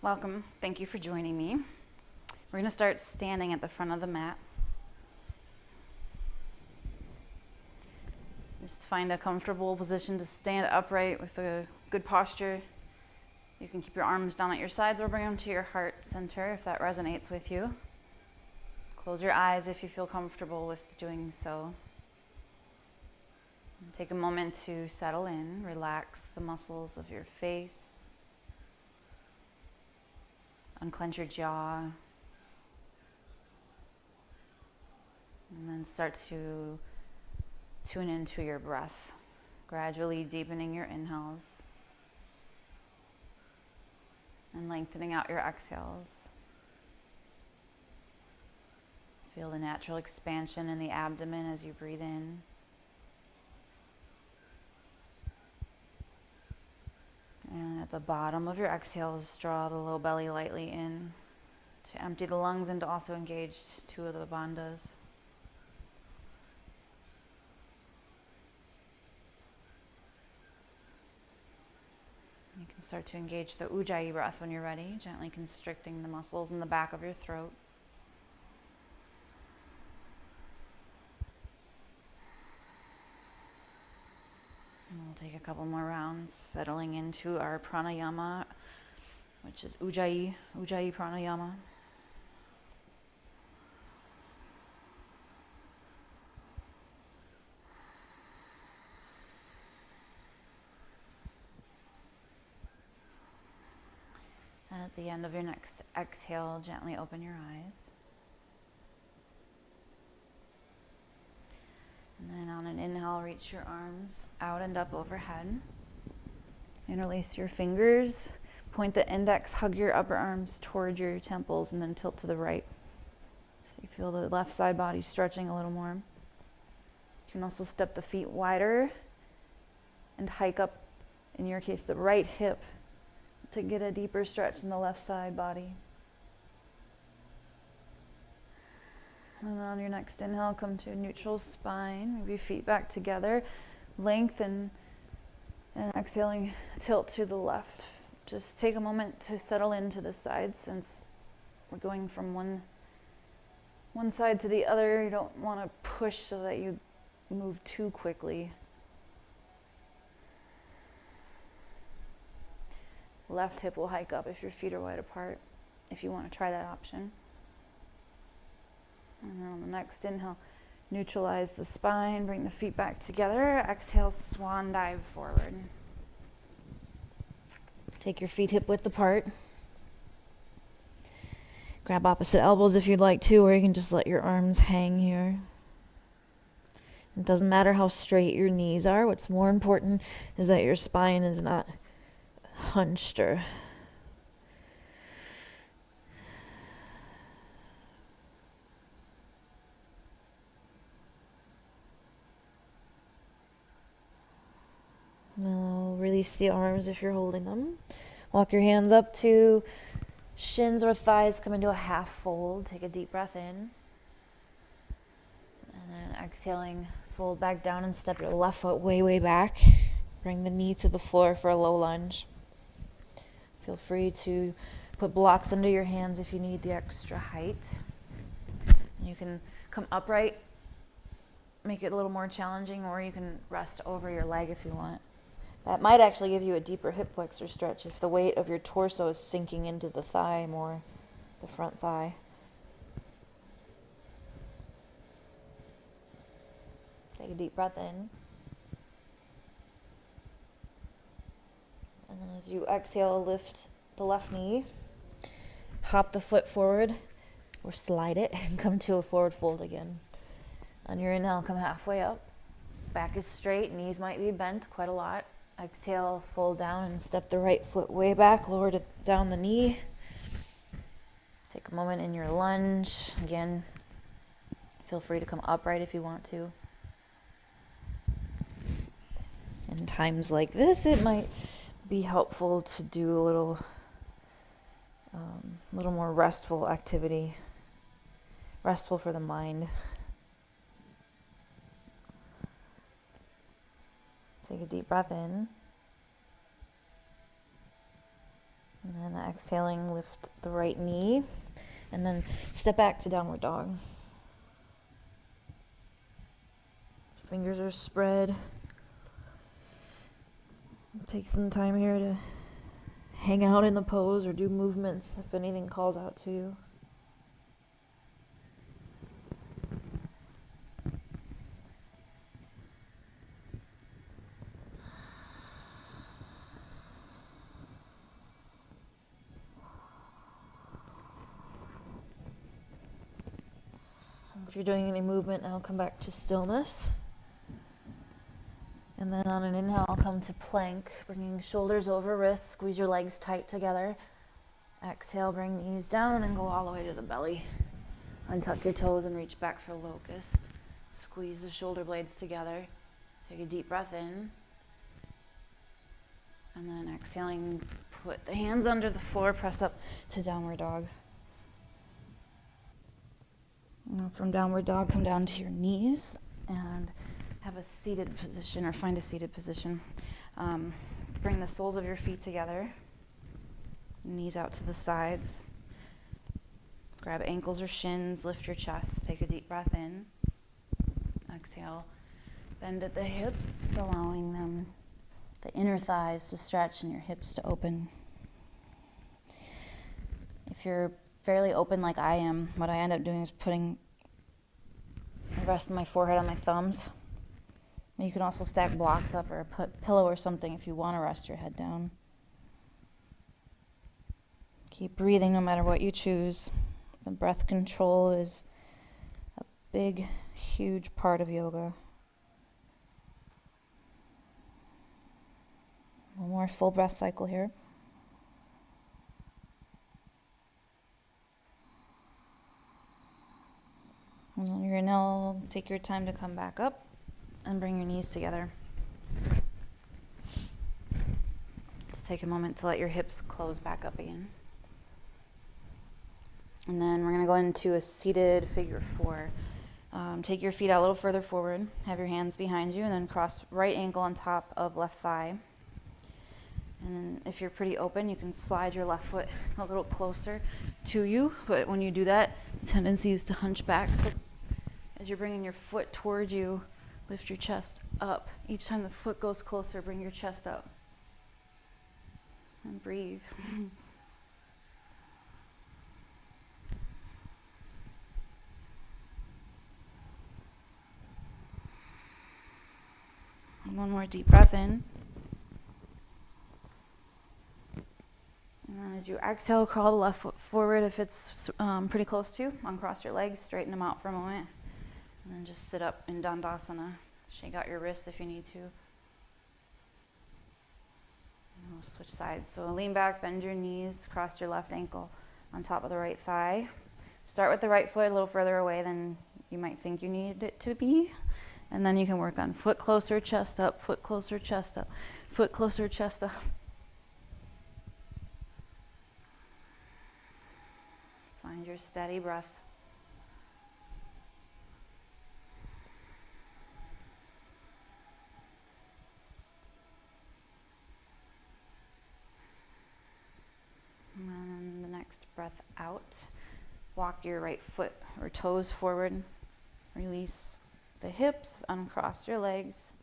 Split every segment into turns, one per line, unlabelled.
Welcome. Thank you for joining me. We're going to start standing at the front of the mat. Just find a comfortable position to stand upright with a good posture. You can keep your arms down at your sides or bring them to your heart center if that resonates with you. Close your eyes if you feel comfortable with doing so. And take a moment to settle in, relax the muscles of your face. Unclench your jaw, and then start to tune into your breath, gradually deepening your inhales and lengthening out your exhales. Feel the natural expansion in the abdomen as you breathe in. And at the bottom of your exhales, draw the low belly lightly in to empty the lungs and to also engage two of the bandhas. You can start to engage the ujjayi breath when you're ready, gently constricting the muscles in the back of your throat. And we'll take a couple more rounds, settling into our pranayama, which is ujjayi pranayama. And at the end of your next exhale, gently open your eyes. And then on an inhale, reach your arms out and up overhead. Interlace your fingers. Point the index, hug your upper arms toward your temples, and then tilt to the right. So you feel the left side body stretching a little more. You can also step the feet wider and hike up, in your case, the right hip to get a deeper stretch in the left side body. And then on your next inhale, come to a neutral spine. Move your feet back together. Lengthen, and exhaling, tilt to the left. Just take a moment to settle into the side since we're going from one side to the other. You don't want to push so that you move too quickly. Left hip will hike up if your feet are wide apart, if you want to try that option. And then on the next inhale, neutralize the spine, bring the feet back together. Exhale, swan dive forward. Take your feet hip width apart. Grab opposite elbows if you'd like to, or you can just let your arms hang here. It doesn't matter how straight your knees are. What's more important is that your spine is not hunched or now release the arms if you're holding them. Walk your hands up to shins or thighs, come into a half fold. Take a deep breath in. And then exhaling, fold back down and step your left foot way back. Bring the knee to the floor for a low lunge. Feel free to put blocks under your hands if you need the extra height. And you can come upright, make it a little more challenging, or you can rest over your leg if you want. That might actually give you a deeper hip flexor stretch if the weight of your torso is sinking into the thigh more, the front thigh. Take a deep breath in. And then as you exhale, lift the left knee, hop the foot forward, or slide it, and come to a forward fold again. On your inhale, come halfway up. Back is straight, knees might be bent quite a lot. Exhale, fold down and step the right foot way back, lower down the knee. Take a moment in your lunge. Again, feel free to come upright if you want to. In times like this, it might be helpful to do a little more restful activity, restful for the mind. Take a deep breath in. And then exhaling, lift the right knee. And then step back to downward dog. Fingers are spread. Take some time here to hang out in the pose or do movements if anything calls out to you. If you're doing any movement now, come back to stillness. And then on an inhale, come to plank, bringing shoulders over wrists, squeeze your legs tight together. Exhale, bring knees down and go all the way to the belly. Untuck your toes and reach back for locust. Squeeze the shoulder blades together. Take a deep breath in. And then exhaling, put the hands under the floor, press up to downward dog. Now from downward dog, come down to your knees and have a seated position, or find a seated position. Bring the soles of your feet together, knees out to the sides. Grab ankles or shins, lift your chest, take a deep breath in. Exhale, bend at the hips, allowing the inner thighs to stretch and your hips to open. If you're fairly open like I am, what I end up doing is putting the rest of my forehead on my thumbs. You can also stack blocks up or put a pillow or something if you want to rest your head down. Keep breathing no matter what you choose. The breath control is a big, huge part of yoga. One more full breath cycle here. And on your inhale, take your time to come back up and bring your knees together. Just take a moment to let your hips close back up again. And then we're going to go into a seated figure four. Take your feet out a little further forward. Have your hands behind you and then cross right ankle on top of left thigh. And then if you're pretty open, you can slide your left foot a little closer to you. But when you do that, the tendency is to hunch back. So as you're bringing your foot toward you, lift your chest up. Each time the foot goes closer, bring your chest up. And breathe. And one more deep breath in. And then as you exhale, crawl the left foot forward if it's pretty close to. Uncross your legs, straighten them out for a moment. And then just sit up in Dandasana. Shake out your wrists if you need to. And we'll switch sides. So lean back, bend your knees, cross your left ankle on top of the right thigh. Start with the right foot a little further away than you might think you need it to be. And then you can work on foot closer, chest up, foot closer, chest up, foot closer, chest up. Find your steady breath. And then the next breath out. Walk your right foot or toes forward. Release the hips, uncross your legs.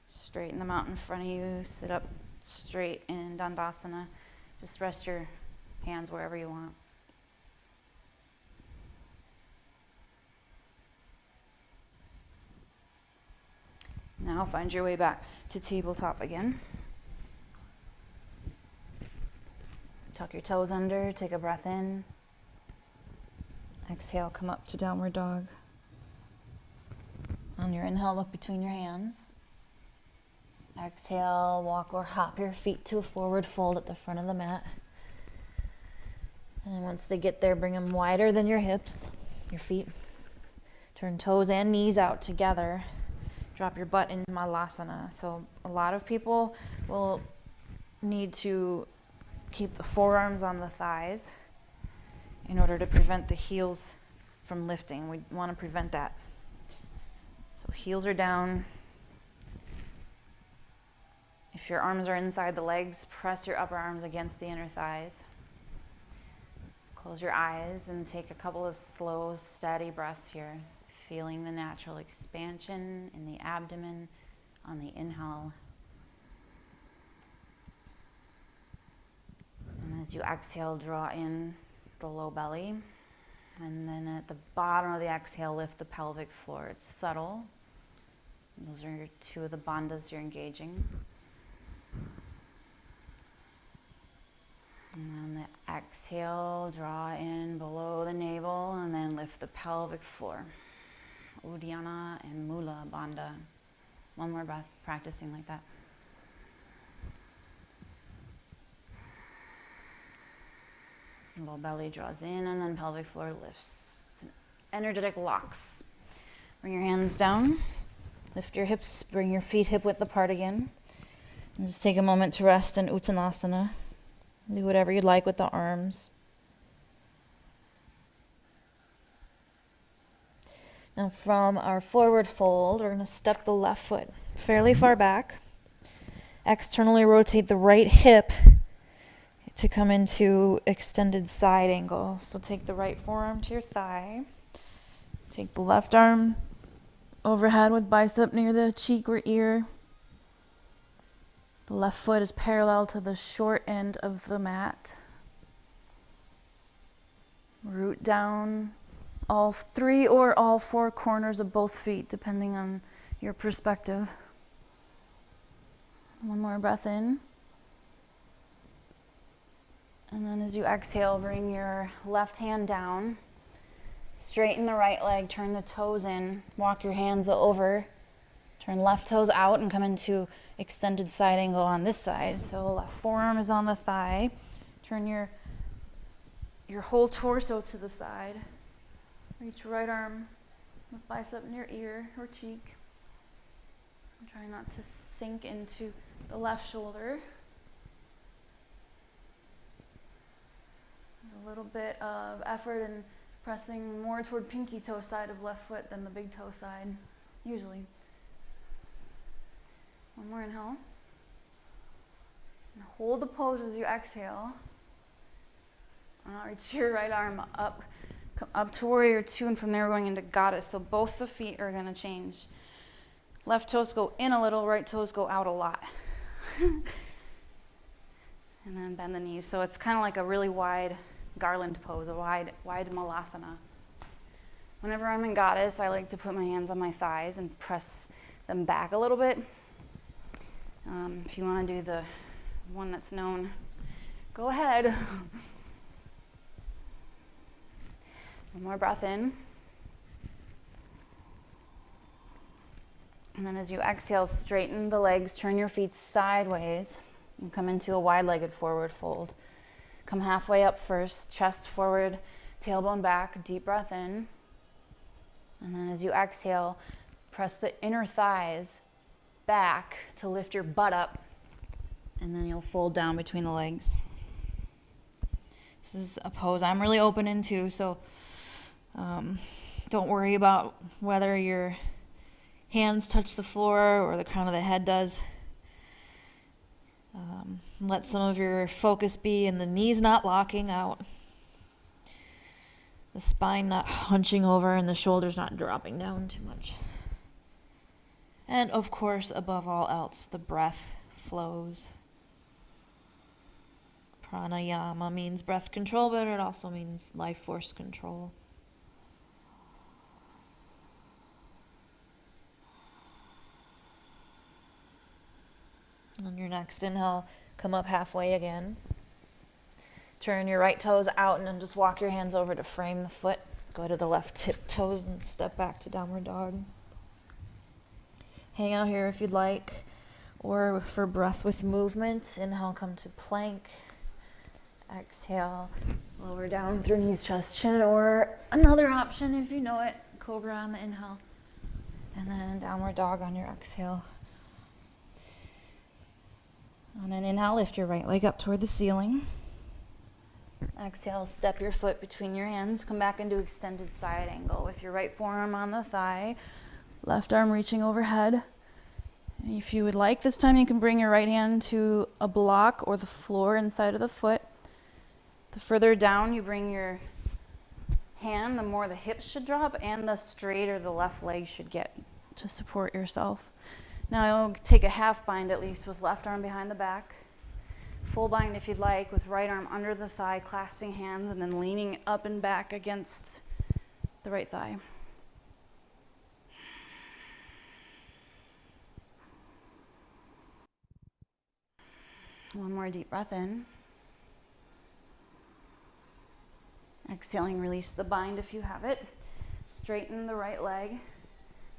Straighten them out in front of you. Sit up straight in Dandasana. Just rest your hands wherever you want. Now find your way back to tabletop again. Tuck your toes under, take a breath in. Exhale, come up to downward dog. On your inhale, look between your hands. Exhale, walk or hop your feet to a forward fold at the front of the mat. And once they get there, bring them wider than your hips, your feet. Turn toes and knees out together. Drop your butt into Malasana. So a lot of people will need to keep the forearms on the thighs in order to prevent the heels from lifting. We want to prevent that. So heels are down. If your arms are inside the legs, press your upper arms against the inner thighs. Close your eyes and take a couple of slow, steady breaths here, feeling the natural expansion in the abdomen on the inhale. And as you exhale, draw in the low belly. And then at the bottom of the exhale, lift the pelvic floor. It's subtle. Those are your two of the bandhas you're engaging. And on the exhale, draw in below the navel and then lift the pelvic floor. Uddiyana and Mula Bandha. One more breath, practicing like that. Low belly draws in and then pelvic floor lifts. It's an energetic locks. Bring your hands down. Lift your hips, bring your feet hip width apart again. And just take a moment to rest in Uttanasana. Do whatever you'd like with the arms. Now from our forward fold, we're going to step the left foot fairly far back. Externally rotate the right hip to come into extended side angle. So take the right forearm to your thigh. Take the left arm overhead with bicep near the cheek or ear. The left foot is parallel to the short end of the mat. Root down all three or all four corners of both feet, depending on your perspective. One more breath in. And then as you exhale, bring your left hand down. Straighten the right leg, turn the toes in, walk your hands over. Turn left toes out and come into extended side angle on this side. So left forearm is on the thigh. Turn your whole torso to the side. Reach right arm with bicep near ear or cheek. And try not to sink into the left shoulder. There's a little bit of effort in pressing more toward pinky toe side of left foot than the big toe side, usually. One more inhale. And hold the pose as you exhale. And now reach your right arm up. Come up to warrior two, and from there we're going into goddess. So both the feet are going to change. Left toes go in a little, right toes go out a lot. And then bend the knees. So it's kind of like a really wide garland pose, a wide malasana. Whenever I'm in goddess, I like to put my hands on my thighs and press them back a little bit. If you want to do the one that's known, go ahead. One more breath in. And then as you exhale, straighten the legs, turn your feet sideways, and come into a wide-legged forward fold. Come halfway up first, chest forward, tailbone back, deep breath in. And then as you exhale, press the inner thighs back to lift your butt up, and then you'll fold down between the legs. This is a pose I'm really open into, so don't worry about whether your hands touch the floor or the crown of the head does. Let some of your focus be in the knees not locking out, the spine not hunching over, and the shoulders not dropping down too much. And of course, above all else, the breath flows. Pranayama means breath control, but it also means life force control. On your next inhale, come up halfway again. Turn your right toes out and then just walk your hands over to frame the foot. Go to the left tip toes and step back to downward dog. Hang out here if you'd like, or for breath with movement, inhale, come to plank. Exhale, lower down through knees, chest, chin, or another option if you know it, cobra on the inhale. And then downward dog on your exhale. On an inhale, lift your right leg up toward the ceiling. Exhale, step your foot between your hands. Come back into extended side angle with your right forearm on the thigh, left arm reaching overhead.
If you would like, this time you can bring your right hand to a block or the floor inside of the foot. The further down you bring your hand, the more the hips should drop and the straighter the left leg should get to support yourself. Now you'll take a half bind at least with left arm behind the back. Full bind if you'd like, with right arm under the thigh, clasping hands, and then leaning up and back against the right thigh. One more deep breath in. Exhaling, release the bind if you have it. Straighten the right leg.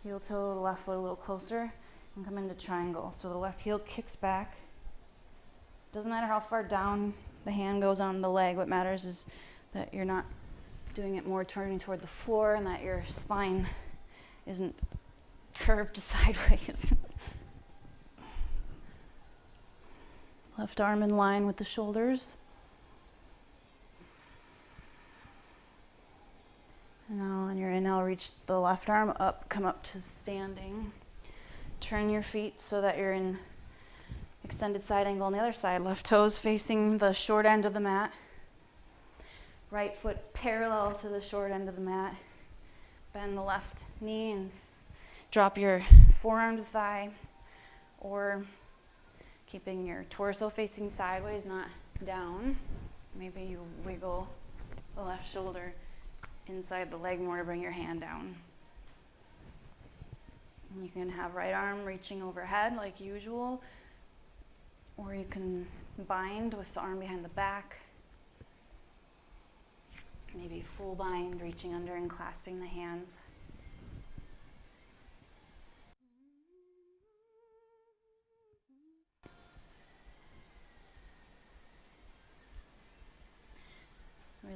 Heel toe the left foot a little closer and come into triangle. So the left heel kicks back. Doesn't matter how far down the hand goes on the leg. What matters is that you're not doing it more turning toward the floor and that your spine isn't curved sideways. Left arm in line with the shoulders. And now on your inhale, reach the left arm up, come up to standing. Turn your feet so that you're in extended side angle on the other side. Left toes facing the short end of the mat. Right foot parallel to the short end of the mat. Bend the left knee and drop your forearm to thigh, or keeping your torso facing sideways, not down. Maybe you wiggle the left shoulder inside the leg more to bring your hand down. And you can have right arm reaching overhead like usual, or you can bind with the arm behind the back. Maybe full bind, reaching under and clasping the hands.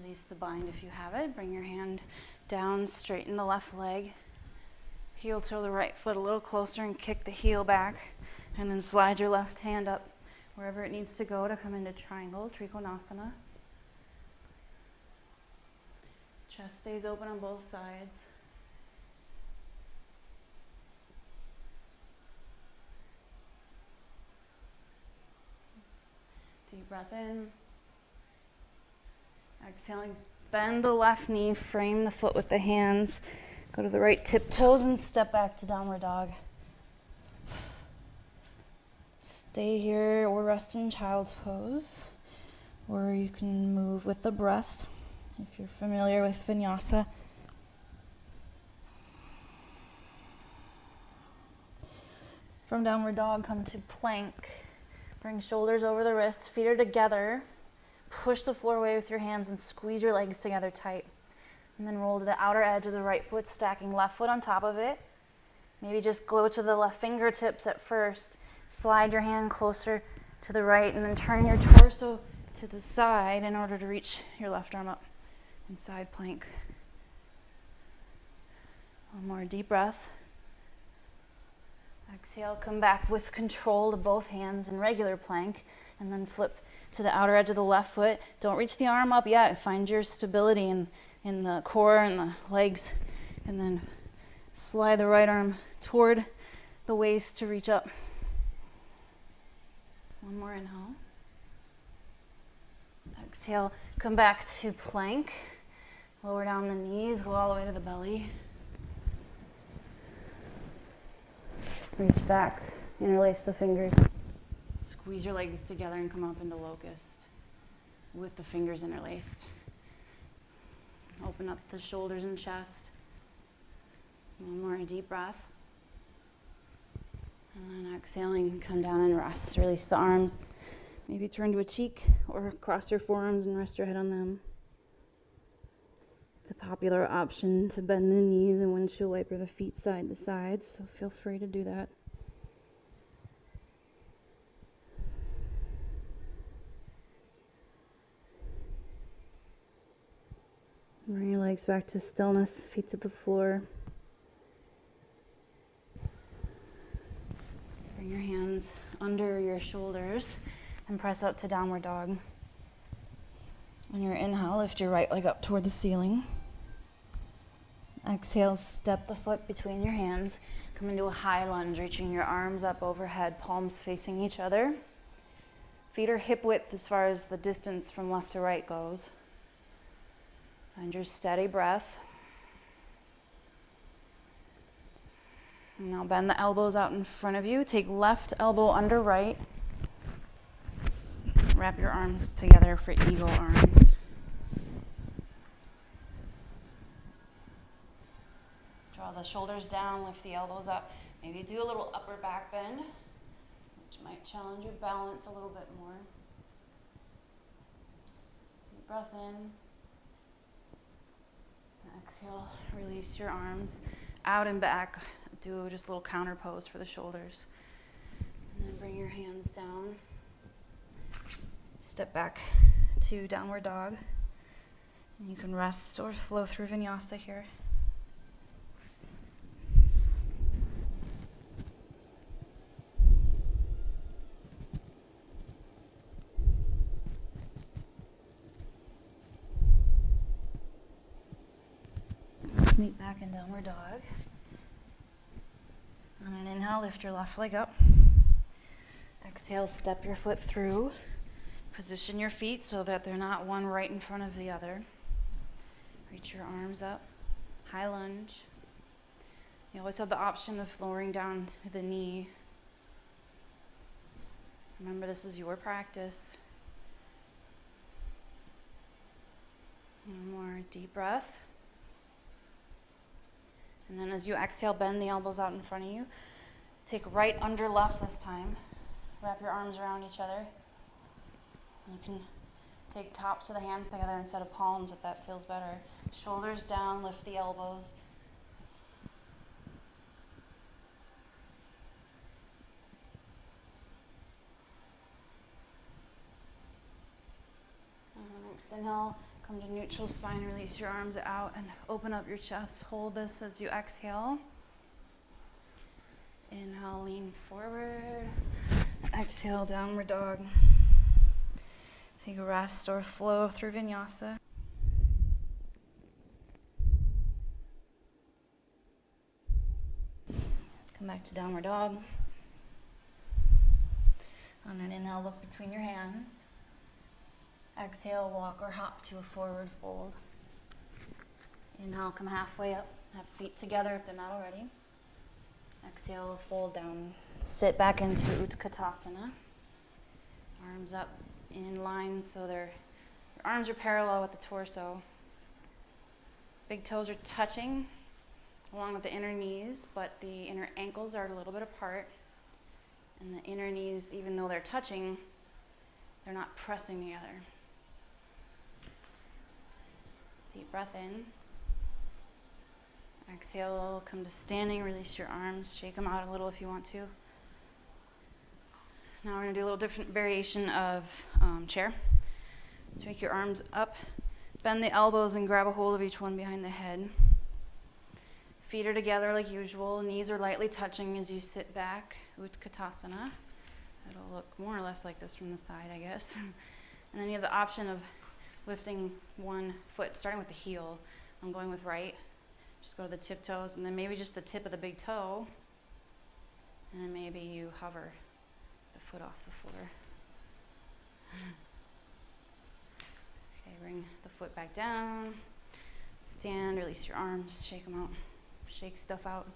Release the bind if you have it. Bring your hand down, straighten the left leg. Heel toe the right foot a little closer and kick the heel back. And then slide your left hand up wherever it needs to go to come into triangle, Trikonasana. Chest stays open on both sides. Deep breath in. Exhaling, bend the left knee, frame the foot with the hands. Go to the right tiptoes and step back to downward dog. Stay here or rest in child's pose. Or you can move with the breath if you're familiar with vinyasa. From downward dog, come to plank. Bring shoulders over the wrists, feet are together. Push the floor away with your hands and squeeze your legs together tight. And then roll to the outer edge of the right foot, stacking left foot on top of it. Maybe just go to the left fingertips at first. Slide your hand closer to the right and then turn your torso to the side in order to reach your left arm up in side plank. One more deep breath. Exhale, come back with control to both hands in regular plank and then flip to the outer edge of the left foot. Don't reach the arm up yet. Find your stability in the core and the legs. And then slide the right arm toward the waist to reach up. One more inhale. Exhale, come back to plank. Lower down the knees, go all the way to the belly. Reach back, interlace the fingers. Squeeze your legs together and come up into locust with the fingers interlaced. Open up the shoulders and chest. One more deep breath. And then exhaling, come down and rest. Release the arms. Maybe turn to a cheek or cross your forearms and rest your head on them. It's a popular option to bend the knees and windshield wiper the feet side to side, so feel free to do that. Bring your legs back to stillness, feet to the floor. Bring your hands under your shoulders and press up to downward dog. On your inhale, lift your right leg up toward the ceiling. Exhale, step the foot between your hands. Come into a high lunge, reaching your arms up overhead, palms facing each other. Feet are hip width as far as the distance from left to right goes. Find your steady breath. And now bend the elbows out in front of you. Take left elbow under right. Wrap your arms together for eagle arms. Draw the shoulders down, lift the elbows up. Maybe do a little upper back bend, which might challenge your balance a little bit more. Deep breath in. Exhale, release your arms out and back. Do just a little counter pose for the shoulders. And then bring your hands down. Step back to downward dog. And you can rest or flow through vinyasa here. Let's meet back in downward dog. On an inhale, lift your left leg up. Exhale, step your foot through. Position your feet so that they're not one right in front of the other. Reach your arms up. High lunge. You always have the option of lowering down to the knee. Remember, this is your practice. One more deep breath. And then as you exhale, bend the elbows out in front of you. Take right under left this time. Wrap your arms around each other. You can take tops of the hands together instead of palms if that feels better. Shoulders down, lift the elbows. Next inhale, come to neutral spine, release your arms out and open up your chest. Hold this as you exhale. Inhale, lean forward. Exhale, downward dog. Take a rest or flow through vinyasa. Come back to downward dog. On an inhale, look between your hands. Exhale, walk or hop to a forward fold. Inhale, come halfway up. Have feet together if they're not already. Exhale, fold down. Sit back into Utkatasana. Arms up in line so your arms are parallel with the torso. Big toes are touching along with the inner knees, but the inner ankles are a little bit apart. And the inner knees, even though they're touching, they're not pressing together. Deep breath in. Exhale, come to standing, release your arms, shake them out a little if you want to. Now we're going to do a little different variation of chair. Take your arms up, bend the elbows and grab a hold of each one behind the head. Feet are together like usual, knees are lightly touching as you sit back, Utkatasana. It'll look more or less like this from the side, I guess. And then you have the option of lifting one foot, starting with the heel. I'm going with right. Just go to the tiptoes, and then maybe just the tip of the big toe. And then maybe you hover the foot off the floor. Okay, bring the foot back down. Stand, release your arms, shake them out. Shake stuff out.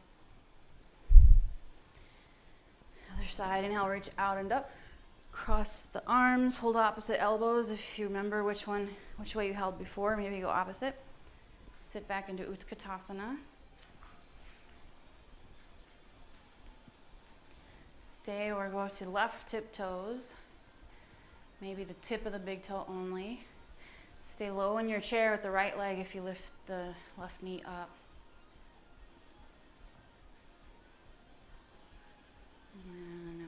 Other side, inhale, reach out and up. Cross the arms, hold opposite elbows. If you remember which way you held before, maybe go opposite. Sit back into Utkatasana. Stay or go to left tiptoes. Maybe the tip of the big toe only. Stay low in your chair with the right leg if you lift the left knee up. And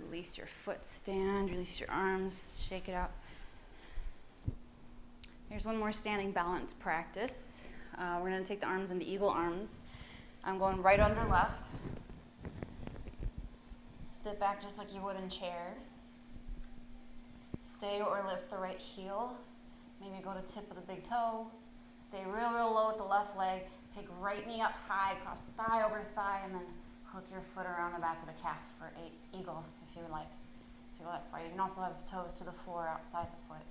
release your foot, stand, release your arms, shake it out. Here's one more standing balance practice. We're going to take the arms into eagle arms. I'm going right under left. Sit back just like you would in chair. Stay or lift the right heel. Maybe go to tip of the big toe. Stay real, real low with the left leg. Take right knee up high, cross thigh over thigh, and then hook your foot around the back of the calf for eagle if you would like to go that far. You can also have toes to the floor outside the foot.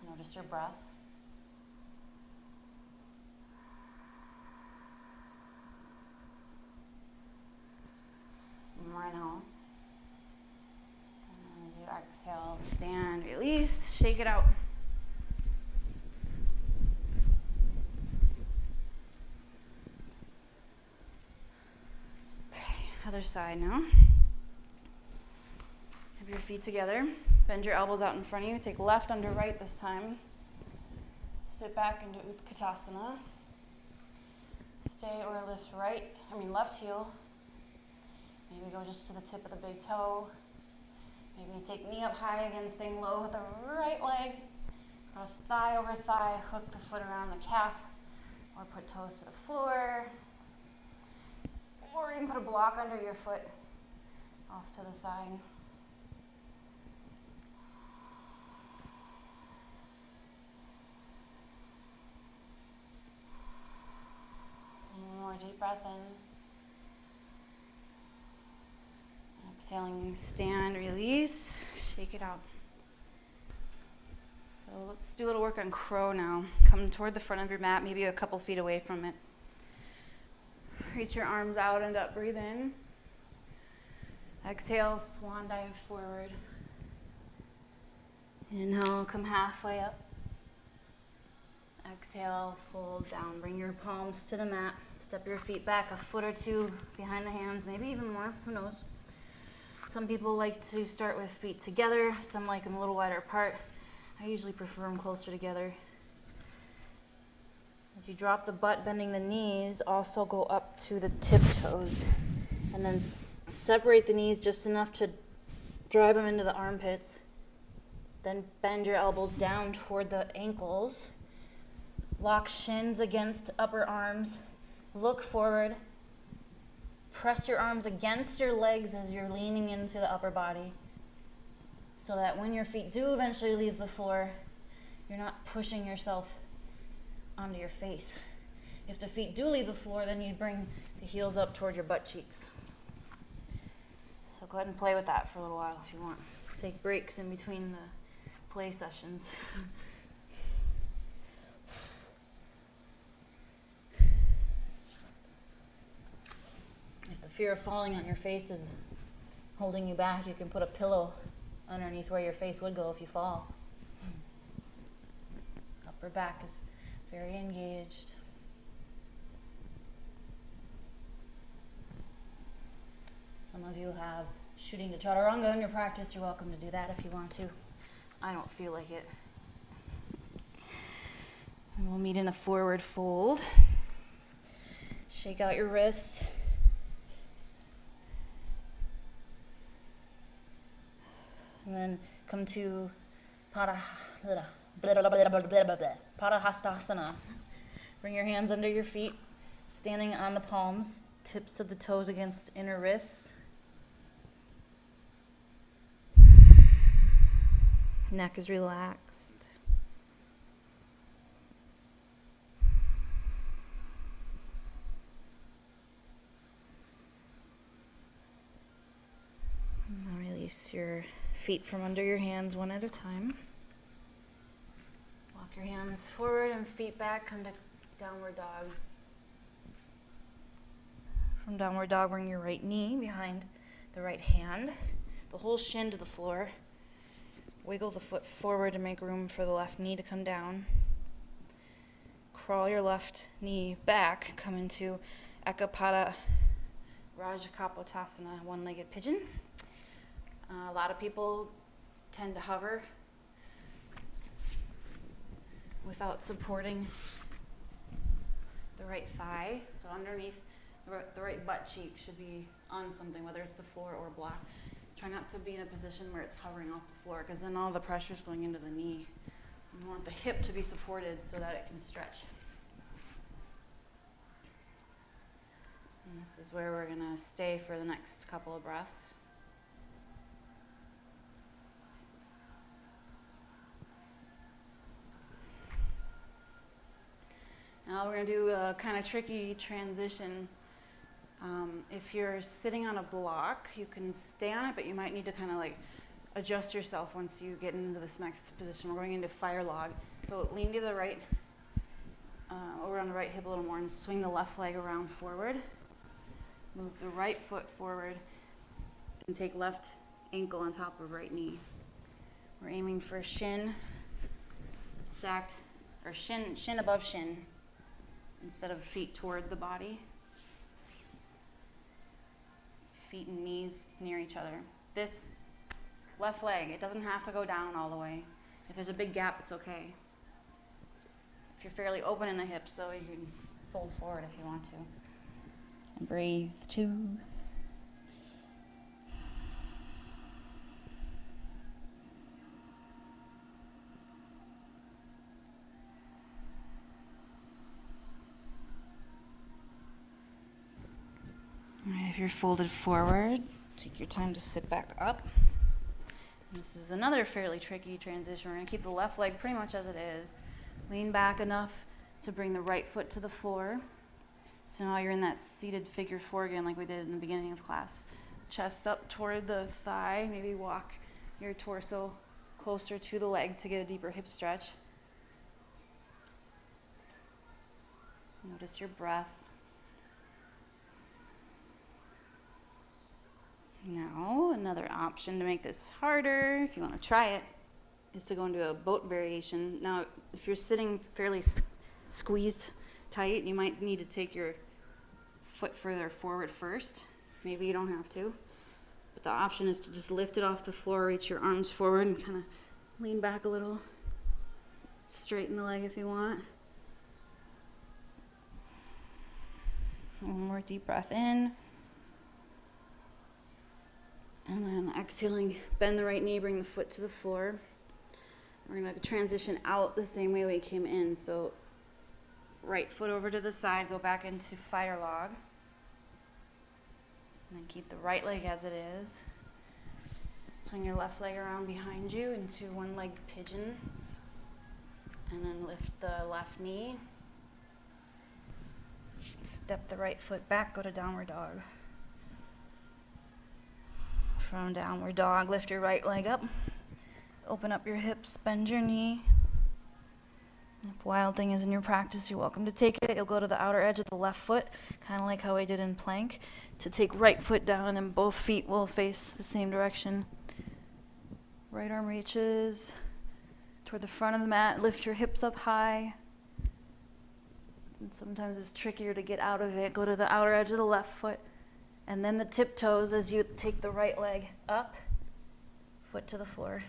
Notice your breath. One more inhale. And as you exhale, stand, release, shake it out. Other side now. Have your feet together. Bend your elbows out in front of you. Take left under right this time. Sit back into Utkatasana. Stay or lift left heel. Maybe go just to the tip of the big toe. Maybe take knee up high again, staying low with the right leg. Cross thigh over thigh. Hook the foot around the calf. Or put toes to the floor. Or you can put a block under your foot off to the side. One more deep breath in. Exhaling, stand, release, shake it out. So let's do a little work on crow now. Come toward the front of your mat, maybe a couple feet away from it. Reach your arms out and up, breathe in. Exhale, swan dive forward. Inhale, come halfway up. Exhale, fold down. Bring your palms to the mat. Step your feet back a foot or two behind the hands, maybe even more, who knows. Some people like to start with feet together. Some like them a little wider apart. I usually prefer them closer together. As you drop the butt, bending the knees, also go up to the tiptoes. And then separate the knees just enough to drive them into the armpits. Then bend your elbows down toward the ankles. Lock shins against upper arms. Look forward. Press your arms against your legs as you're leaning into the upper body. So that when your feet do eventually leave the floor, you're not pushing yourself onto your face. If the feet do leave the floor, then you bring the heels up toward your butt cheeks. So go ahead and play with that for a little while if you want. Take breaks in between the play sessions. If the fear of falling on your face is holding you back, you can put a pillow underneath where your face would go if you fall. Upper back is very engaged. Some of you have shooting to chaturanga in your practice. You're welcome to do that if you want to. I don't feel like it. And we'll meet in a forward fold. Shake out your wrists. And then come to Padahastasana. Bring your hands under your feet, standing on the palms, tips of the toes against inner wrists. Neck is relaxed. Now release your feet from under your hands one at a time. Walk your hands forward and feet back. Come to downward dog. From downward dog, bring your right knee behind the right hand. The whole shin to the floor. Wiggle the foot forward to make room for the left knee to come down. Crawl your left knee back. Come into Ekapada Rajakapotasana, one-legged pigeon. A lot of people tend to hover without supporting the right thigh. So underneath, the right butt cheek should be on something, whether it's the floor or block. Try not to be in a position where it's hovering off the floor, because then all the pressure is going into the knee. You want the hip to be supported so that it can stretch. And this is where we're going to stay for the next couple of breaths. Now we're gonna do a kind of tricky transition. If you're sitting on a block, you can stay on it, but you might need to kind of like adjust yourself once you get into this next position. We're going into fire log. So lean to the right, over on the right hip a little more, and swing the left leg around forward. Move the right foot forward, and take left ankle on top of right knee. We're aiming for shin stacked, or shin above shin, instead of feet toward the body. Feet and knees near each other. This left leg, it doesn't have to go down all the way. If there's a big gap, it's okay. If you're fairly open in the hips, though, you can fold forward if you want to. And breathe, 2. All right, if you're folded forward, take your time to sit back up. This is another fairly tricky transition. We're going to keep the left leg pretty much as it is. Lean back enough to bring the right foot to the floor. So now you're in that seated figure 4 again, like we did in the beginning of class. Chest up toward the thigh. Maybe walk your torso closer to the leg to get a deeper hip stretch. Notice your breath. Now, another option to make this harder, if you want to try it, is to go into a boat variation. Now, if you're sitting fairly squeezed tight, you might need to take your foot further forward first. Maybe you don't have to. But the option is to just lift it off the floor, reach your arms forward, and kind of lean back a little. Straighten the leg if you want. One more deep breath in. And then exhaling, bend the right knee, bring the foot to the floor. We're going to transition out the same way we came in. So right foot over to the side, go back into fire log. And then keep the right leg as it is. Swing your left leg around behind you into one-legged pigeon. And then lift the left knee. Step the right foot back, go to downward dog. From downward dog, lift your right leg up. Open up your hips, bend your knee. If Wild Thing is in your practice, you're welcome to take it. You'll go to the outer edge of the left foot, kind of like how I did in plank, to take right foot down, and both feet will face the same direction. Right arm reaches toward the front of the mat. Lift your hips up high. And sometimes it's trickier to get out of it. Go to the outer edge of the left foot. And then the tiptoes as you take the right leg up, foot to the floor.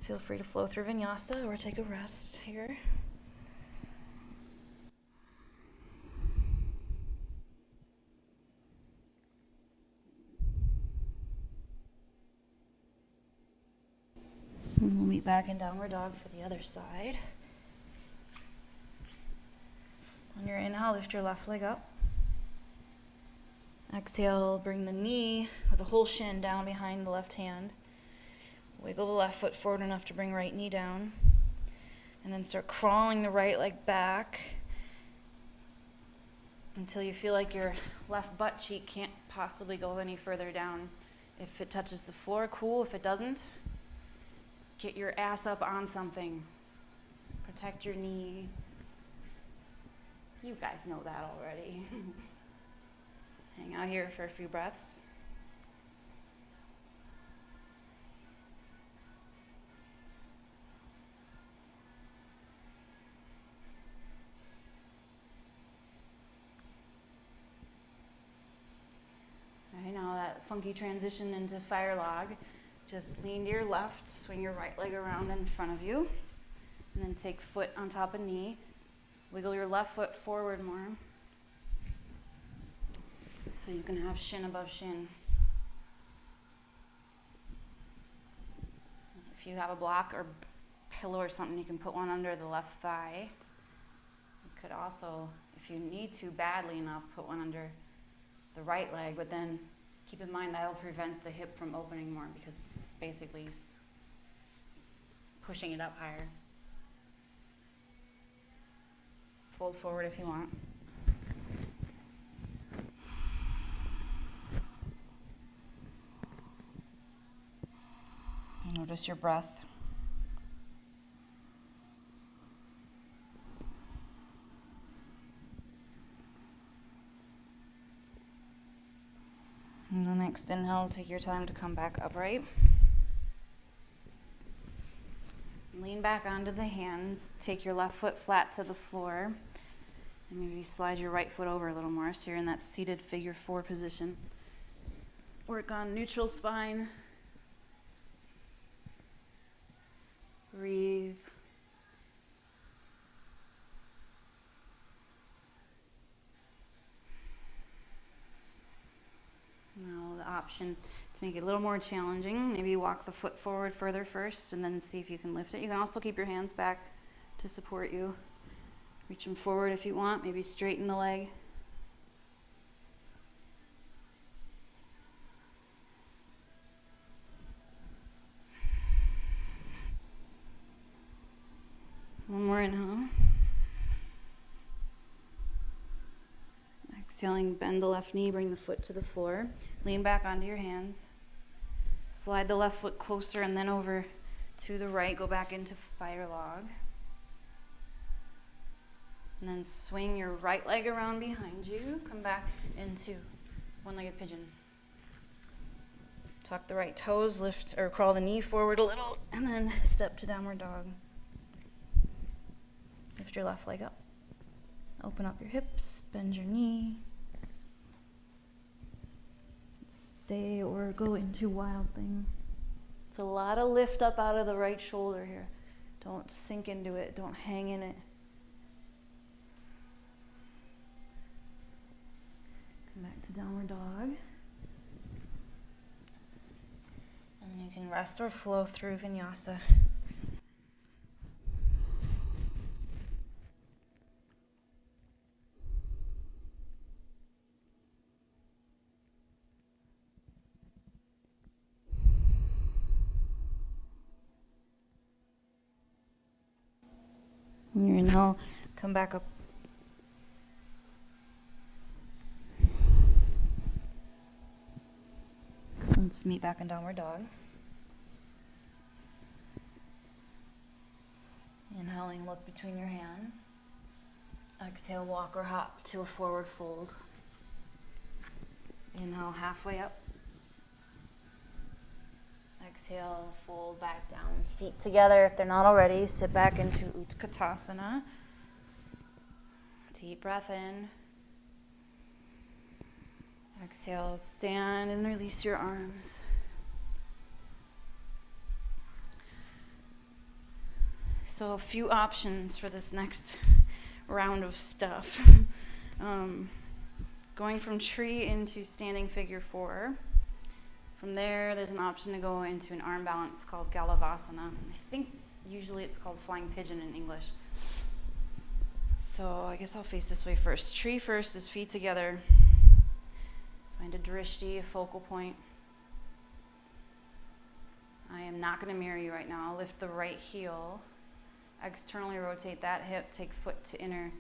Feel free to flow through vinyasa or take a rest here. And we'll meet back in downward dog for the other side. On your inhale, lift your left leg up. Exhale, bring the knee or the whole shin down behind the left hand. Wiggle the left foot forward enough to bring right knee down. And then start crawling the right leg back until you feel like your left butt cheek can't possibly go any further down. If it touches the floor, cool. If it doesn't, get your ass up on something. Protect your knee. You guys know that already. Hang out here for a few breaths. All right, now that funky transition into fire log, just lean to your left, swing your right leg around in front of you, and then take foot on top of knee. Wiggle your left foot forward more, so you can have shin above shin. If you have a block or pillow or something, you can put one under the left thigh. You could also, if you need to badly enough, put one under the right leg, but then keep in mind that'll prevent the hip from opening more because it's basically pushing it up higher. Fold forward if you want. Notice your breath. And the next inhale, take your time to come back upright. Lean back onto the hands. Take your left foot flat to the floor. And maybe slide your right foot over a little more so you're in that seated figure 4 position. Work on neutral spine. Breathe. Now the option to make it a little more challenging, maybe walk the foot forward further first and then see if you can lift it. You can also keep your hands back to support you. Reach them forward if you want, maybe straighten the leg. One more inhale. Exhaling, bend the left knee, bring the foot to the floor. Lean back onto your hands. Slide the left foot closer and then over to the right. Go back into fire log. And then swing your right leg around behind you. Come back into one-legged pigeon. Tuck the right toes, lift or crawl the knee forward a little, and then step to downward dog. Lift your left leg up. Open up your hips, bend your knee. Stay or go into wild thing. It's a lot of lift up out of the right shoulder here. Don't sink into it. Don't hang in it. Come back to downward dog. And then you can rest or flow through vinyasa. And your inhale, come back up. Let's meet back in downward dog. Inhaling, look between your hands. Exhale, walk or hop to a forward fold. Inhale, halfway up. Exhale, fold back down. Feet together if they're not already. Sit back into Utkatasana. Deep breath in. Exhale, stand and release your arms. So a few options for this next round of stuff. Going from tree into standing figure 4. From there, there's an option to go into an arm balance called Galavasana. I think usually it's called flying pigeon in English. So I guess I'll face this way first. Tree first is feet together. Find a drishti, a focal point. I am not going to mirror you right now. Lift the right heel. Externally rotate that hip. Take foot to inner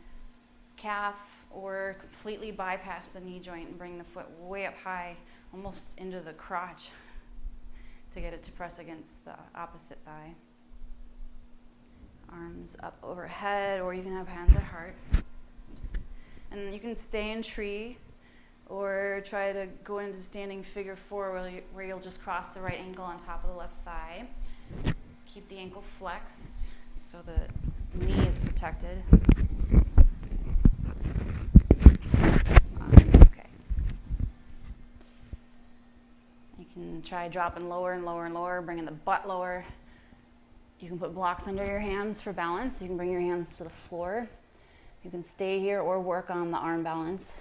calf or completely bypass the knee joint and bring the foot way up high, almost into the crotch to get it to press against the opposite thigh. Arms up overhead, or you can have hands at heart. And you can stay in tree or try to go into standing figure 4 where you'll just cross the right ankle on top of the left thigh. Keep the ankle flexed so the knee is protected. Okay. You can try dropping lower and lower and lower, bringing the butt lower. You can put blocks under your hands for balance. You can bring your hands to the floor. You can stay here or work on the arm balance.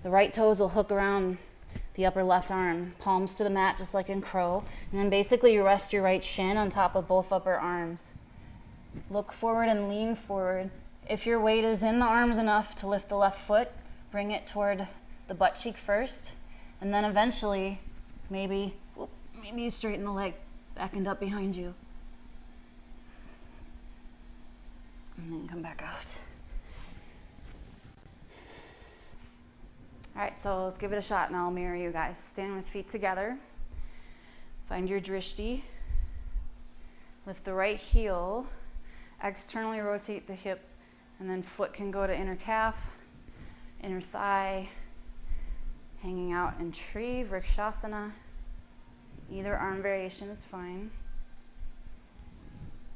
The right toes will hook around the upper left arm, palms to the mat just like in crow. And then basically you rest your right shin on top of both upper arms. Look forward and lean forward. If your weight is in the arms enough to lift the left foot, bring it toward the butt cheek first. And then eventually, maybe you straighten the leg back and up behind you. And then come back out. All right, so let's give it a shot and I'll mirror you guys. Stand with feet together. Find your drishti. Lift the right heel. Externally rotate the hip, and then foot can go to inner calf, inner thigh, hanging out in tree, vrikshasana. Either arm variation is fine.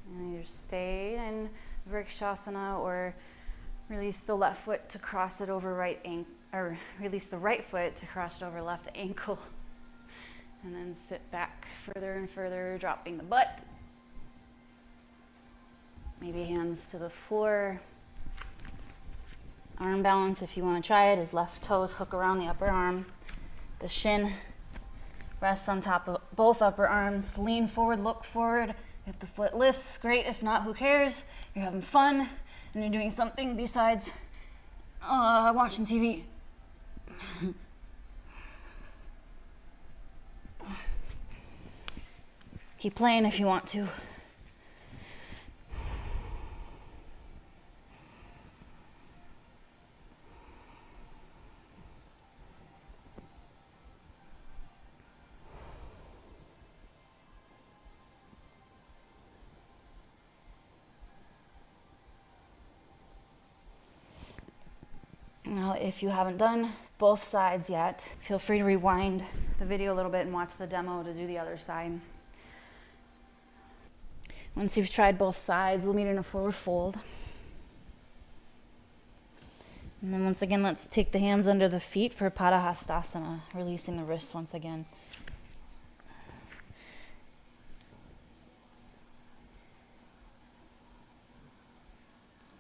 And either stay in vrikshasana or release the left foot to cross it over right ankle, or release the right foot to cross it over left ankle. And then sit back further and further, dropping the butt. Maybe hands to the floor. Arm balance, if you want to try it, is left toes hook around the upper arm. The shin rests on top of both upper arms. Lean forward, look forward. If the foot lifts, great. If not, who cares? You're having fun and you're doing something besides watching TV. Keep playing if you want to. Now, if you haven't done both sides yet, feel free to rewind the video a little bit and watch the demo to do the other side. Once you've tried both sides, we'll meet in a forward fold. And then once again, let's take the hands under the feet for Padahastasana, releasing the wrists once again.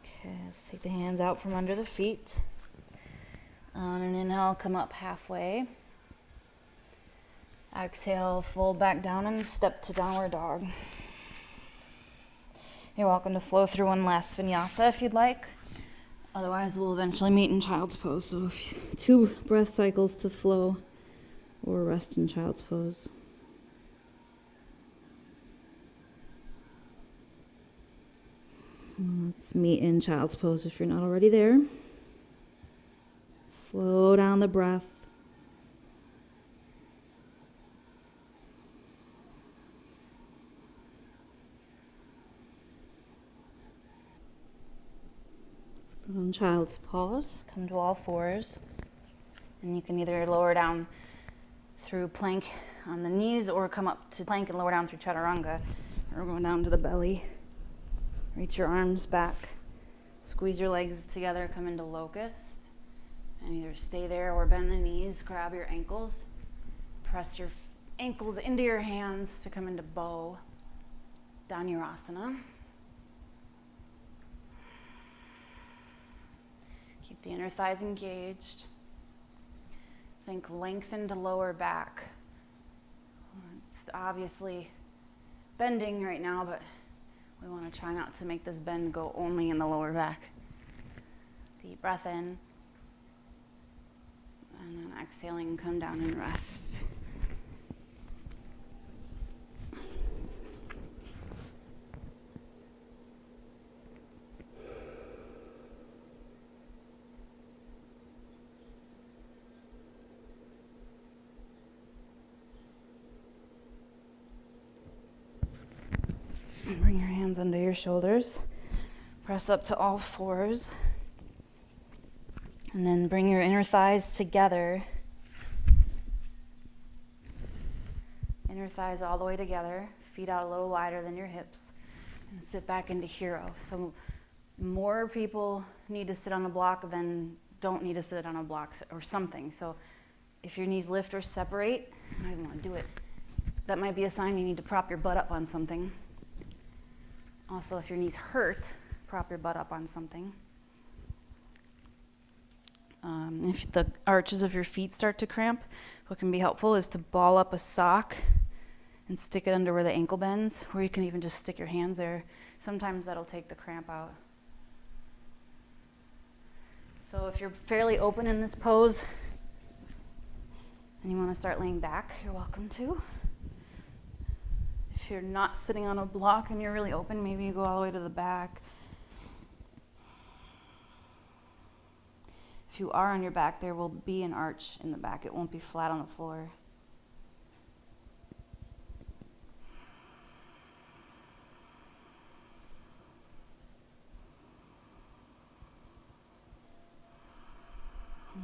Okay, let's take the hands out from under the feet. On an inhale, come up halfway. Exhale, fold back down and step to downward dog. You're welcome to flow through one last vinyasa if you'd like. Otherwise, we'll eventually meet in child's pose. So 2 breath cycles to flow or rest in child's pose. Let's meet in child's pose if you're not already there. Slow down the breath. From child's pose, come to all fours. And you can either lower down through plank on the knees or come up to plank and lower down through chaturanga, or go down to the belly. Reach your arms back. Squeeze your legs together, come into locust. And either stay there or bend the knees, grab your ankles. Press your ankles into your hands to come into bow. Dhanurasana. Keep the inner thighs engaged. Think lengthen to lower back. It's obviously bending right now, but we want to try not to make this bend go only in the lower back. Deep breath in. And then exhaling, come down and rest. Bring your hands under your shoulders. Press up to all fours. And then bring your inner thighs together. Inner thighs all the way together. Feet out a little wider than your hips. And sit back into hero. So more people need to sit on a block than don't need to sit on a block or something. So if your knees lift or separate, I don't even want to do it. That might be a sign you need to prop your butt up on something. Also, if your knees hurt, prop your butt up on something. If the arches of your feet start to cramp, what can be helpful is to ball up a sock and stick it under where the ankle bends, or you can even just stick your hands there. Sometimes that'll take the cramp out. So if you're fairly open in this pose and you want to start laying back, you're welcome to. If you're not sitting on a block and you're really open, maybe you go all the way to the back. If you are on your back, there will be an arch in the back. It won't be flat on the floor.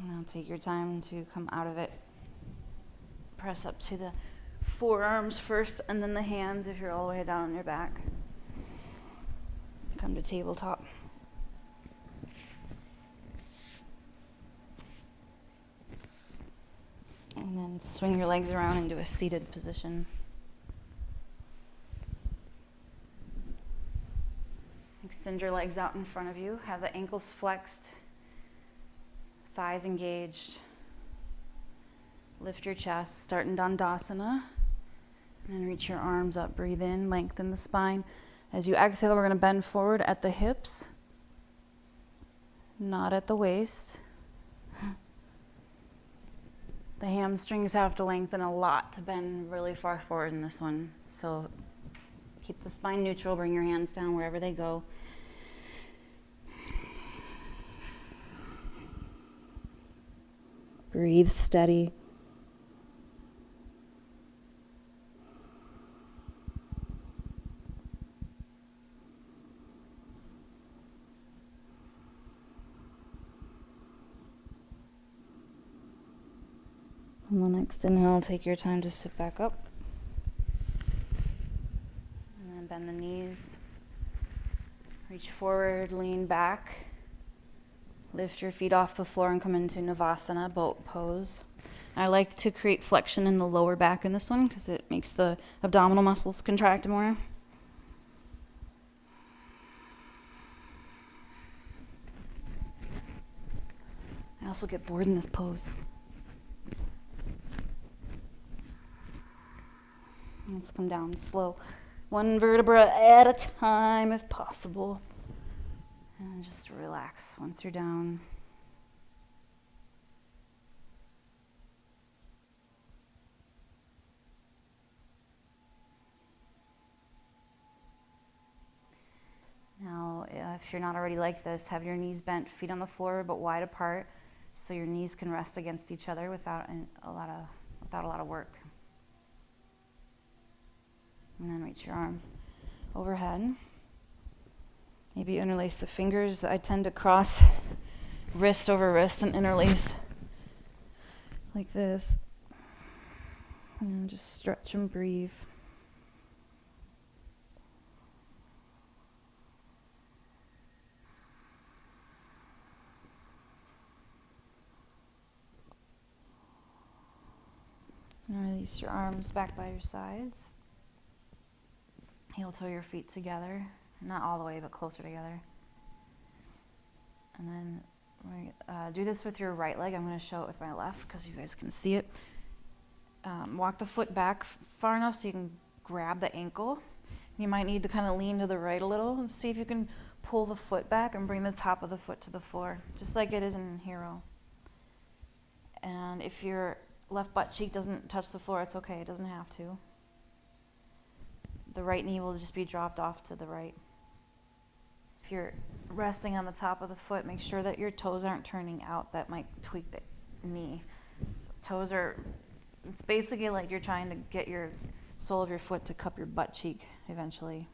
Now take your time to come out of it. Press up to the forearms first and then the hands if you're all the way down on your back. Come to tabletop. And then swing your legs around into a seated position. Extend your legs out in front of you. Have the ankles flexed, thighs engaged. Lift your chest, start in Dandasana. And then reach your arms up, breathe in, lengthen the spine. As you exhale, we're going to bend forward at the hips, not at the waist. The hamstrings have to lengthen a lot to bend really far forward in this one. So keep the spine neutral, bring your hands down wherever they go. Breathe steady. On the next inhale, take your time to sit back up. And then bend the knees. Reach forward, lean back. Lift your feet off the floor and come into Navasana, boat pose. I like to create flexion in the lower back in this one because it makes the abdominal muscles contract more. I also get bored in this pose. Let's come down slow. One vertebra at a time if possible. And just relax once you're down. Now, if you're not already like this, have your knees bent, feet on the floor but wide apart so your knees can rest against each other without a lot of work. And then reach your arms overhead. Maybe interlace the fingers. I tend to cross wrist over wrist and interlace like this. And just stretch and breathe. And release your arms back by your sides. Heel toe your feet together. Not all the way, but closer together. And then we're do this with your right leg. I'm going to show it with my left because you guys can see it. Walk the foot back far enough so you can grab the ankle. You might need to kind of lean to the right a little and see if you can pull the foot back and bring the top of the foot to the floor, just like it is in Hero. And if your left butt cheek doesn't touch the floor, it's okay. It doesn't have to. The right knee will just be dropped off to the right. If you're resting on the top of the foot, make sure that your toes aren't turning out. That might tweak the knee. So toes are, it's basically like you're trying to get your sole of your foot to cup your butt cheek eventually.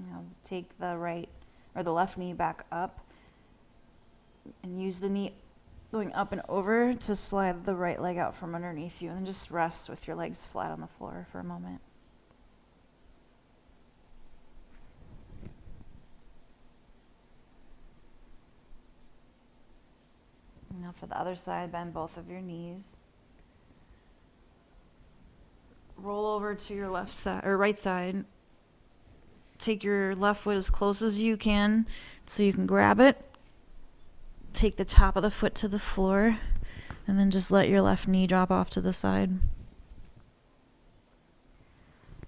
Now take the right or the left knee back up and use the knee going up and over to slide the right leg out from underneath you, and then just rest with your legs flat on the floor for a moment. Now for the other side, bend both of your knees. Roll over to your left side or right side. Take your left foot as close as you can so you can grab it. Take the top of the foot to the floor.
And then just let your left knee drop off to the side.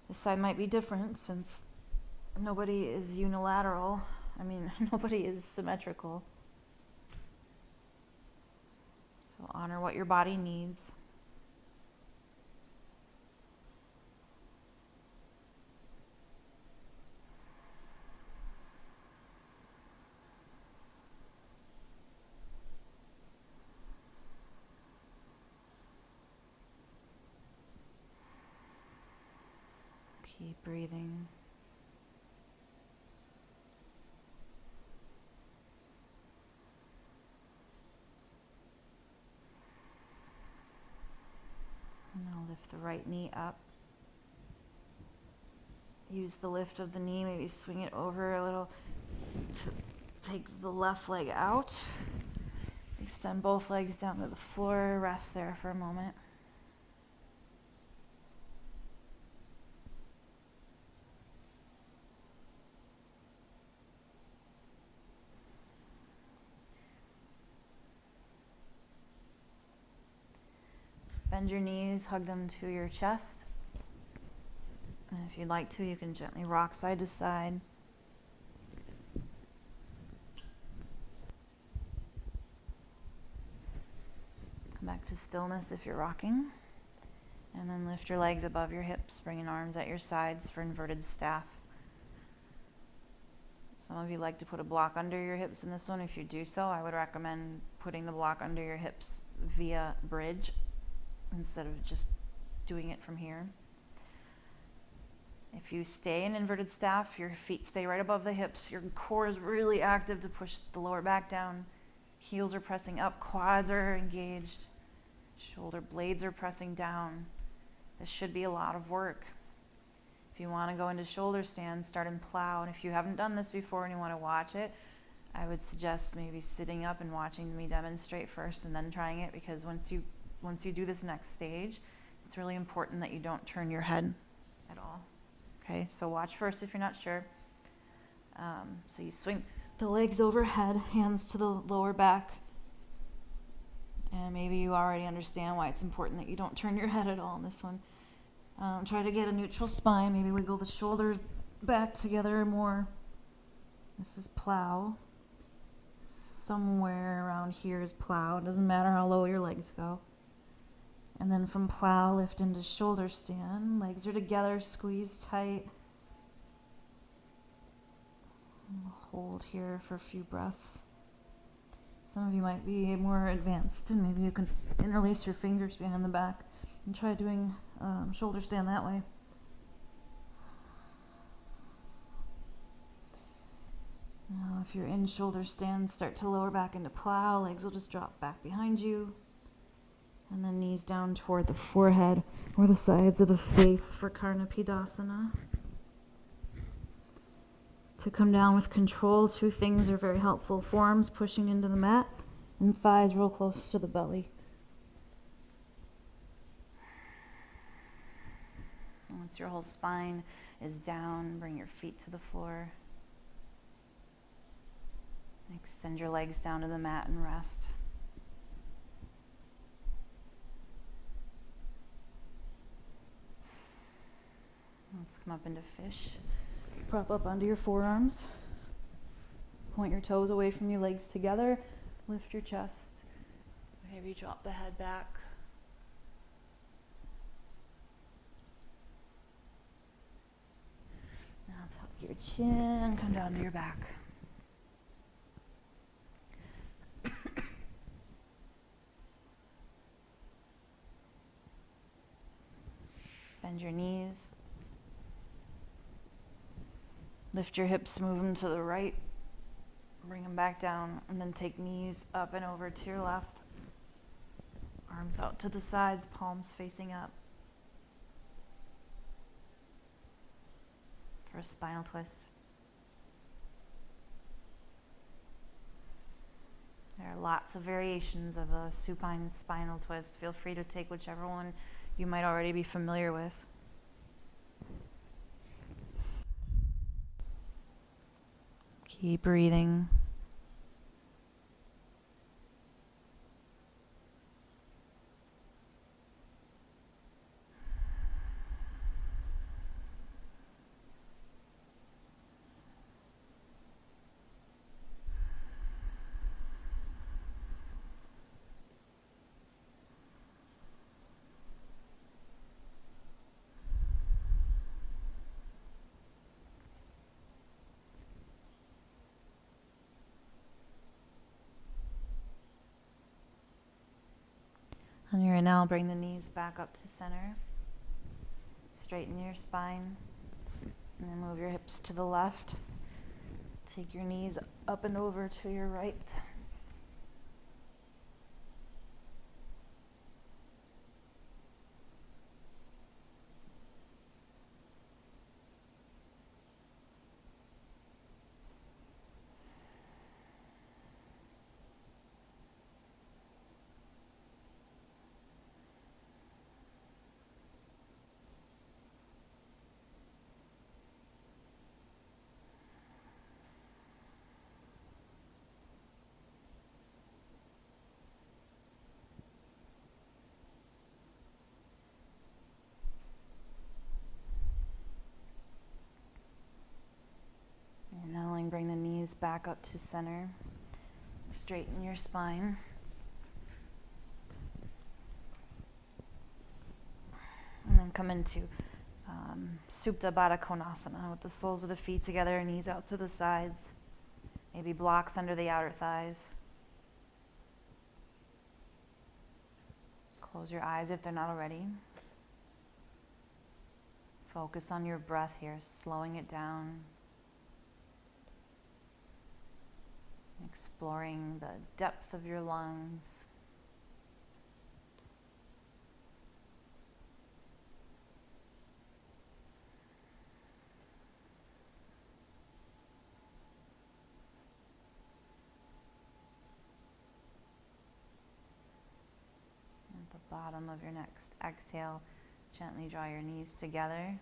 This side might be different since nobody is unilateral. Nobody is symmetrical. So honor what your body needs. Keep breathing. Now lift the right knee up. Use the lift of the knee, maybe swing it over a little to take the left leg out. Extend both legs down to the floor, rest there for a moment. Bend your knees, hug them to your chest. And if you'd like to, you can gently rock side to side. Come back to stillness if you're rocking. And then lift your legs above your hips, bringing arms at your sides for inverted staff. Some of you like to put a block under your hips in this one. If you do so, I would recommend putting the block under your hips via bridge instead of just doing it from here. If you stay in inverted staff, your feet stay right above the hips. Your core is really active to push the lower back down. Heels are pressing up, quads are engaged, shoulder blades are pressing down. This should be a lot of work. If you want to go into shoulder stand, start in plow. And if you haven't done this before and you want to watch it, I would suggest maybe sitting up and watching me demonstrate first and then trying it, because once you do this next stage, it's really important that you don't turn your head at all. Okay, so watch first if you're not sure. So you swing the legs overhead, hands to the lower back. And maybe you already understand why it's important that you don't turn your head at all in this one. Try to get a neutral spine. Maybe wiggle the shoulders back together more. This is plow. Somewhere around here is plow. It doesn't matter how low your legs go. And then from plow, lift into shoulder stand. Legs are together, squeeze tight. Hold here for a few breaths. Some of you might be more advanced, and maybe you can interlace your fingers behind the back and try doing shoulder stand that way. Now, if you're in shoulder stand, start to lower back into plow. Legs will just drop back behind you. And then knees down toward the forehead or the sides of the face for counterposing. To come down with control, two things are very helpful. Forearms pushing into the mat and thighs real close to the belly. Once your whole spine is down, bring your feet to the floor. Extend your legs down to the mat and rest. Let's come up into fish. Prop up onto your forearms. Point your toes away from you, legs together. Lift your chest. Maybe drop the head back. Now tuck your chin, come down to your back. Bend your knees. Lift your hips, move them to the right. Bring them back down, and then take knees up and over to your left. Arms out to the sides, palms facing up. For a spinal twist. There are lots of variations of a supine spinal twist. Feel free to take whichever one you might already be familiar with. Keep breathing. On your inhale, bring the knees back up to center. Straighten your spine. And then move your hips to the left. Take your knees up and over to your right. Inhaling, bring the knees back up to center. Straighten your spine. And then come into Supta Baddha Konasana with the soles of the feet together, knees out to the sides. Maybe blocks under the outer thighs. Close your eyes if they're not already. Focus on your breath here, slowing it down. Exploring the depth of your lungs. At the bottom of your next exhale, gently draw your knees together.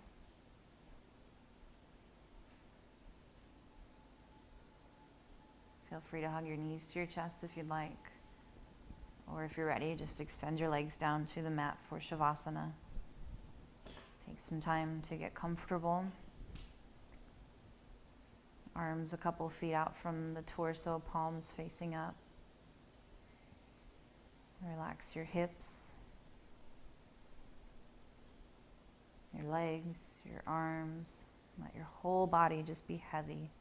Feel free to hug your knees to your chest if you'd like. Or if you're ready, just extend your legs down to the mat for Shavasana. Take some time to get comfortable. Arms a couple feet out from the torso, palms facing up. Relax your hips, your legs, your arms. Let your whole body just be heavy.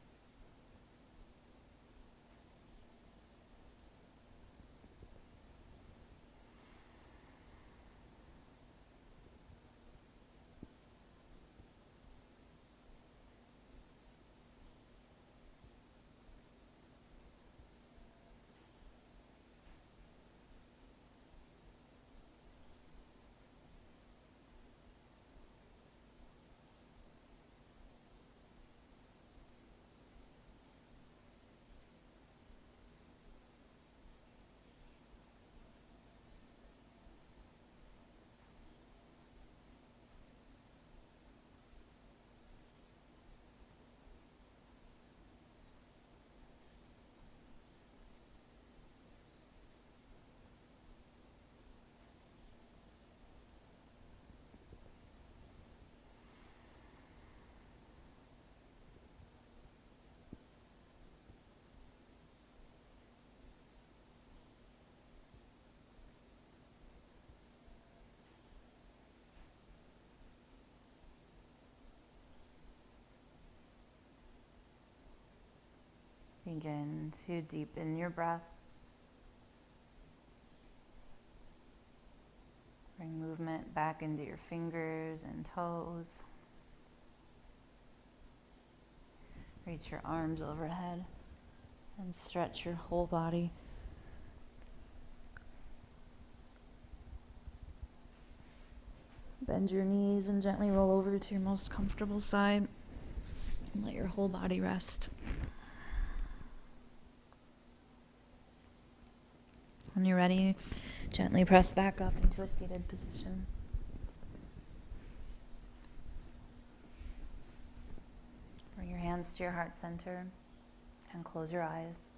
Begin to deepen your breath. Bring movement back into your fingers and toes. Reach your arms overhead and stretch your whole body. Bend your knees and gently roll over to your most comfortable side and let your whole body rest. When you're ready, gently press back up into a seated position. Bring your hands to your heart center and close your eyes.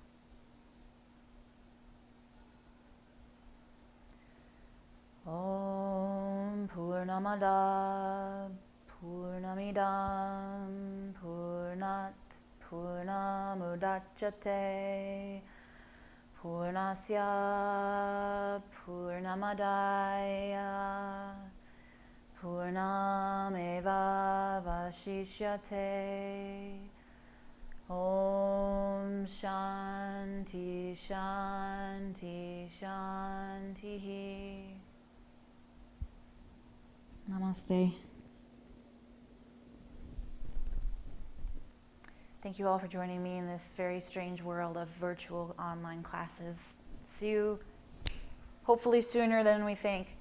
Om Purnamada Purnamidam Purnat Purnamudachyate Purnasya Purnamadaya Purnameva Vashishyate. Om Shanti Shanti Shanti. Namaste. Thank you all for joining me in this very strange world of virtual online classes. See you hopefully sooner than we think.